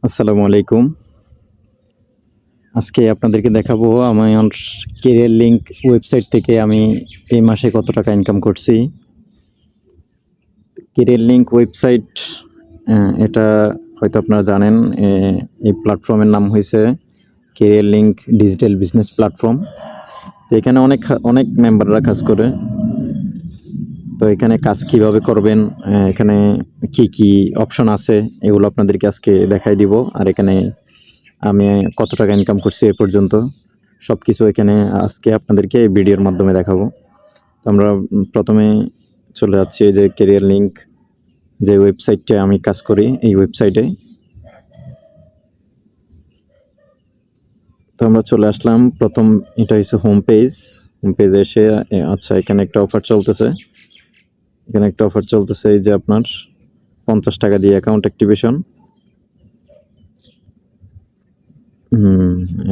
আসসালামু আলাইকুম। আজকে আপনাদেরকে দেখাবো আমার ক্যারিয়ার লিঙ্ক ওয়েবসাইট থেকে আমি এই মাসে কত টাকা ইনকাম করছি। ক্যারিয়ার লিঙ্ক ওয়েবসাইট এটা হয়তো আপনারা জানেন। এই প্ল্যাটফর্মের নাম হয়েছে career link digital business platform. তো এখানে অনেক মেম্বাররা কাজ করে। তো এখানে কাজ কিভাবে করবেন, এখানে কি কি অপশন আছে এগুলো আপনাদেরকে আজকে দেখাই দিব। আর এখানে আমি কত টাকা ইনকাম করছি এ পর্যন্ত সব কিছু এখানে আজকে আপনাদেরকে এই ভিডিওর মাধ্যমে দেখাবো। তো আমরা প্রথমে চলে যাচ্ছি যে ক্যারিয়ার লিঙ্ক যে ওয়েবসাইটে আমি কাজ করি, এই ওয়েবসাইটে। তো আমরা চলে আসলাম। প্রথম এটা হচ্ছে হোম পেজে এসে আচ্ছা এখানে একটা অফার চলতেছে। এই যে আপনার 50 টাকা দিয়ে অ্যাকাউন্ট অ্যাক্টিভেশন।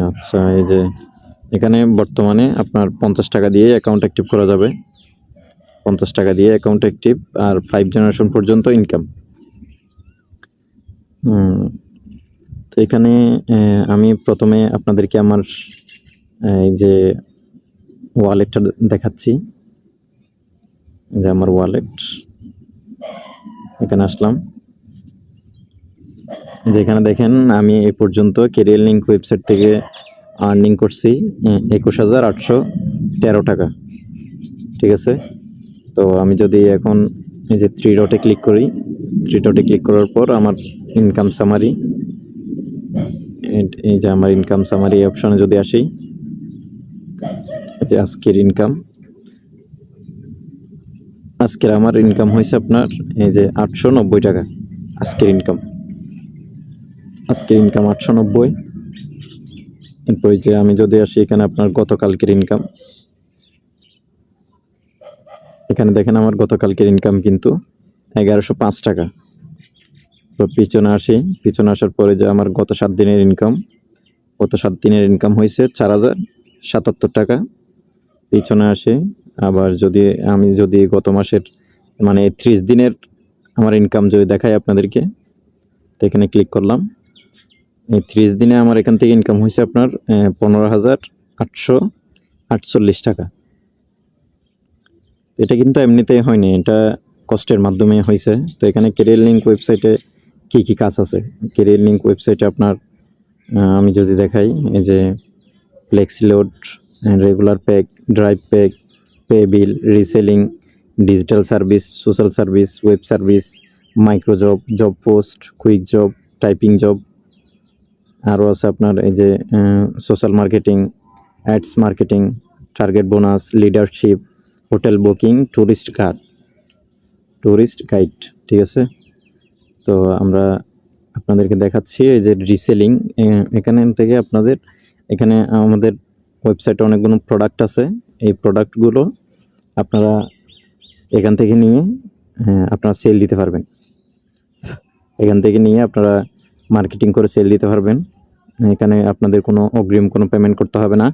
আচ্ছা এই যে এখানে বর্তমানে আপনার 50 টাকা দিয়ে অ্যাকাউন্ট অ্যাক্টিভ করা যাবে। 50 টাকা দিয়ে অ্যাকাউন্ট অ্যাক্টিভ আর 5 জেনারেশন পর্যন্ত ইনকাম। তো এখানে আমি প্রথমে আপনাদেরকে আমার এই যে ওয়ালেটটা দেখাচ্ছি। যে আমার ওয়ালেট, এখানে আসলাম। যেখানে দেখেন আমি এ পর্যন্ত ক্যারিয়ার লিঙ্ক ওয়েবসাইট থেকে আর্নিং করছি 21,813 টাকা। ঠিক আছে। তো আমি যদি এখন এই যে থ্রি ডটে ক্লিক করার পর আমার ইনকাম সামারি, এই যে আমার ইনকাম সামারি অপশনে যদি আসি, যে আজকের আমার ইনকাম হয়েছে আপনার এই যে 890 টাকা। আজকের ইনকাম 890। এরপর যে আমি যদি আসি এখানে আপনার গতকালকের ইনকাম, এখানে দেখেন আমার গতকালকের ইনকাম কিন্তু 1105 টাকা। তো পিছনে আসার পরে যে আমার গত 7 দিনের ইনকাম হয়েছে 4077 টাকা। পিছনে আসে আবার আমি যদি গত মাসের মানে 30 দিনের আমার ইনকাম যদি দেখাই আপনাদেরকে, তো এখানে ক্লিক করলাম। এই 30 দিনে আমার এখান থেকে ইনকাম হয়েছে আপনার 15,848 টাকা। এটা কিন্তু এমনিতেই হয়নি, এটা কষ্টের মাধ্যমে হয়েছে। তো এখানে ক্যারিয়ার লিঙ্ক ওয়েবসাইটে কি কি কাজ আছে। ক্যারিয়ার লিঙ্ক ওয়েবসাইটে আপনার আমি যদি দেখাই, এই যে flexi load, regular pack, drive pack, pay বিল, reselling, digital service, social service, web service, micro job, job post, quick job, typing job. আরও আছে আপনার এই যে social marketing, ads marketing, target bonus, leadership, hotel booking, tourist guide. ঠিক আছে। তো আমরা আপনাদেরকে দেখাচ্ছি এই যে রিসেলিং। এখানে থেকে এখানে আমাদের ওয়েবসাইটে অনেকগুলো প্রোডাক্ট আছে। এই প্রোডাক্টগুলো আপনারা এখান থেকে নিয়ে আপনারা সেল দিতে পারবেন। এখান থেকে নিয়ে আপনারা মার্কেটিং করে সেল দিতে পারবেন। এখানে আপনাদের কোনো অগ্রিম কোনো পেমেন্ট করতে হবে না।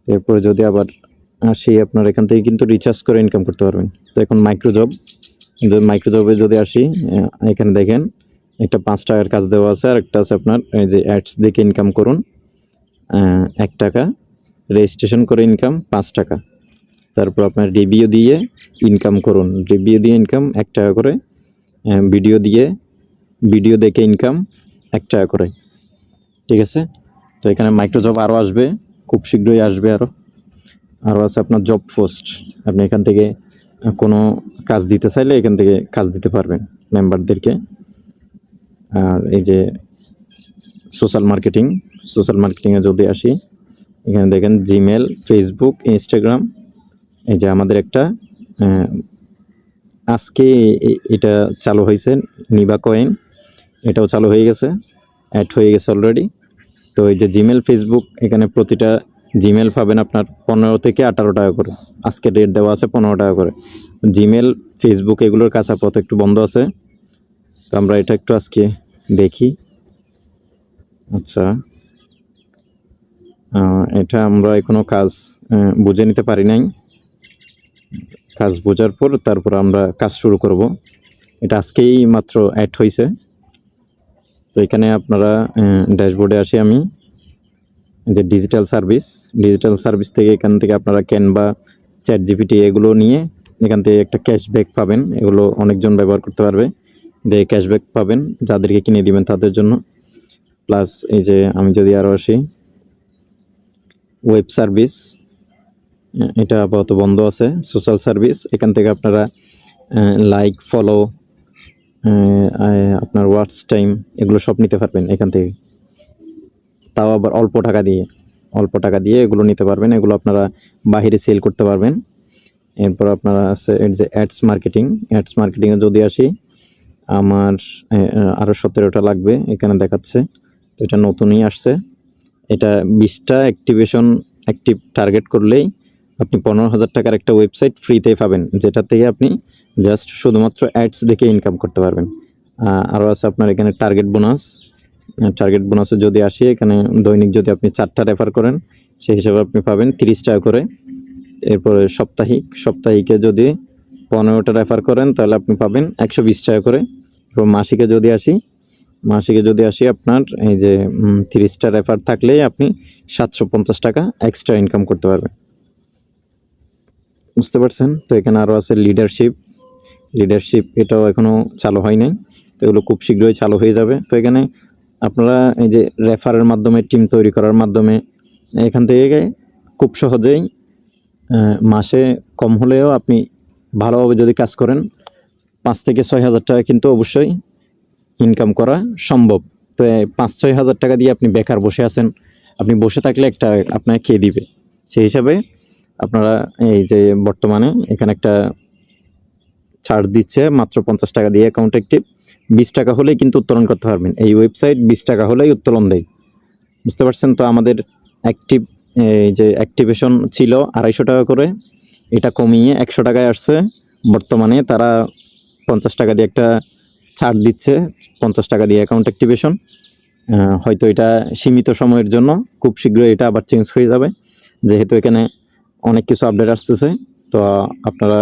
এরপরে যদি আবার আসি, আপনার এখান থেকে কিন্তু রিচার্জ করে ইনকাম করতে পারবেন। তো এখন মাইক্রোজবে যদি আসি, এখানে দেখেন একটা 5 টাকার কাজ দেওয়া আছে, আর একটা আছে আপনার এই যে অ্যাডস দেখে ইনকাম করুন 1 টাকা, রেজিস্ট্রেশন করে ইনকাম 5 টাকা। তারপর আপনার রিভিউ দিয়ে ইনকাম করুন, 1 টাকা করে। ভিডিও দেখে ইনকাম 1 টাকা করে। ঠিক আছে। তো এখানে মাইক্রোজব আরও আসবে, খুব শীঘ্রই আসবে। আরও আছে আপনার জব পোস্ট। আপনি এখান থেকে কোনো কাজ দিতে চাইলে এখান থেকে কাজ দিতে পারবেন মেম্বারদেরকে। আর এই যে সোশ্যাল মার্কেটিংয়ে যদি আসি, এখানে দেখেন জিমেল, ফেসবুক, ইনস্টাগ্রাম। এই যে আমাদের একটা আজকে এটা চালু হয়েছে, নিবা কয়েন, এটাও চালু হয়ে গেছে, অ্যাড হয়ে গেছে অলরেডি। তো এই যে জিমেল, ফেসবুক, এখানে প্রতিটা জিমেল পাবেন আপনার 15 থেকে 18 টাকা করে। আজকে রেট দেওয়া আছে 15 টাকা করে। জিমেল, ফেসবুক এগুলোর কাঁচা পথ একটু বন্ধ আছে। তো আমরা এটা একটু আজকে দেখি। আচ্ছা, এটা আমরা এখনো কাজ বুঝে নিতে পারি নাই। কাজ বোঝার পর তারপর আমরা কাজ শুরু করব। এটা আজকেই মাত্র অ্যাড হয়েছে। তো এখানে আপনারা ড্যাশবোর্ডে আসি আমি, যে ডিজিটাল সার্ভিস থেকে এখান থেকে আপনারা ক্যানভা, চ্যাটজিপিটি এগুলো নিয়ে এখান থেকে একটা ক্যাশব্যাক পাবেন। এগুলো অনেকজন ব্যবহার করতে পারবে, দিয়ে ক্যাশব্যাক পাবেন যাদেরকে কিনে দিবেন তাদের জন্য। প্লাস এই যে আমি যদি আরও আসি, ওয়েব সার্ভিস, এটা আপাতত বন্ধ আছে। সোশ্যাল সার্ভিস, এখান থেকে আপনারা লাইক, ফলো, আপনার ওয়াচ টাইম এগুলো সব নিতে পারবেন এখান থেকে, তাও আবার অল্প টাকা দিয়ে এগুলো নিতে পারবেন। এগুলো আপনারা বাহিরে সেল করতে পারবেন। এরপর আপনারা আছে এর যে অ্যাডস মার্কেটিংয়ে যদি আসি, আমার আরও 17টা লাগবে এখানে দেখাচ্ছে। তো এটা নতুনই আসছে। এটা 20টা অ্যাক্টিভ টার্গেট করলেই আপনি 15,000 টাকার একটা ওয়েবসাইট ফ্রিতে পাবেন, যেটা থেকে আপনি জাস্ট শুধুমাত্র অ্যাডস দেখে ইনকাম করতে পারবেন। আরও আছে আপনার এখানে টার্গেট বোনাসে যদি আসি, এখানে দৈনিক যদি আপনি 4টা রেফার করেন সেই হিসাবে আপনি পাবেন 30 টাকা করে। এরপরে সপ্তাহিকে যদি 15টা রেফার করেন তাহলে আপনি পাবেন 120 টাকা করে। এবং মাসিকে যদি আসি আপনার এই যে 30টা রেফার থাকলেই আপনি 750 টাকা এক্সট্রা ইনকাম করতে পারবেন। বুঝতে পারছেন? তো এখানে আরও আছে লিডারশিপ, এটাও এখনও চালু হয় নাই, তো এগুলো খুব শীঘ্রই চালু হয়ে যাবে। তো এখানে আপনারা এই যে রেফারের মাধ্যমে, টিম তৈরি করার মাধ্যমে এখান থেকে খুব সহজেই মাসে কম হলেও আপনি ভালোভাবে যদি কাজ করেন 5 থেকে 6,000 টাকা কিন্তু অবশ্যই ইনকাম করা সম্ভব। তো 5-6 হাজার টাকা দিয়ে আপনি বেকার বসে আছেন, আপনি বসে থাকলে একটা আপনাকে খেয়ে দিবে। সেই হিসাবে আপনারা এই যে বর্তমানে এখানে একটা ছাড় দিচ্ছে মাত্র 50 টাকা দিয়ে অ্যাকাউন্ট অ্যাক্টিভ, 20 টাকা হলেই কিন্তু উত্তোলন করতে পারবেন। এই ওয়েবসাইট 20 টাকা হলেই উত্তোলন দেয়। বুঝতে পারছেন? তো আমাদের এই যে অ্যাক্টিভেশন ছিল 250 টাকা করে, এটা কমিয়ে 100 টাকায় আসছে। বর্তমানে তারা 50 টাকা দিয়ে একটা ছাড় দিচ্ছে, 50 টাকা দিয়ে অ্যাকাউন্ট অ্যাক্টিভেশন। হয়তো এটা সীমিত সময়ের জন্য, খুব শীঘ্রই এটা আবার চেঞ্জ হয়ে যাবে, যেহেতু এখানে অনেক কিছু আপডেট আসতেছে। তো আপনারা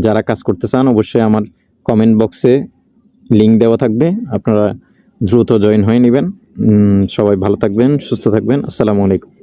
যারা কাজ করতে চান অবশ্যই আমার কমেন্ট বক্সে লিঙ্ক দেওয়া থাকবে, আপনারা দ্রুত জয়েন হয়ে নেবেন। সবাই ভালো থাকবেন, সুস্থ থাকবেন। আসসালামু আলাইকুম।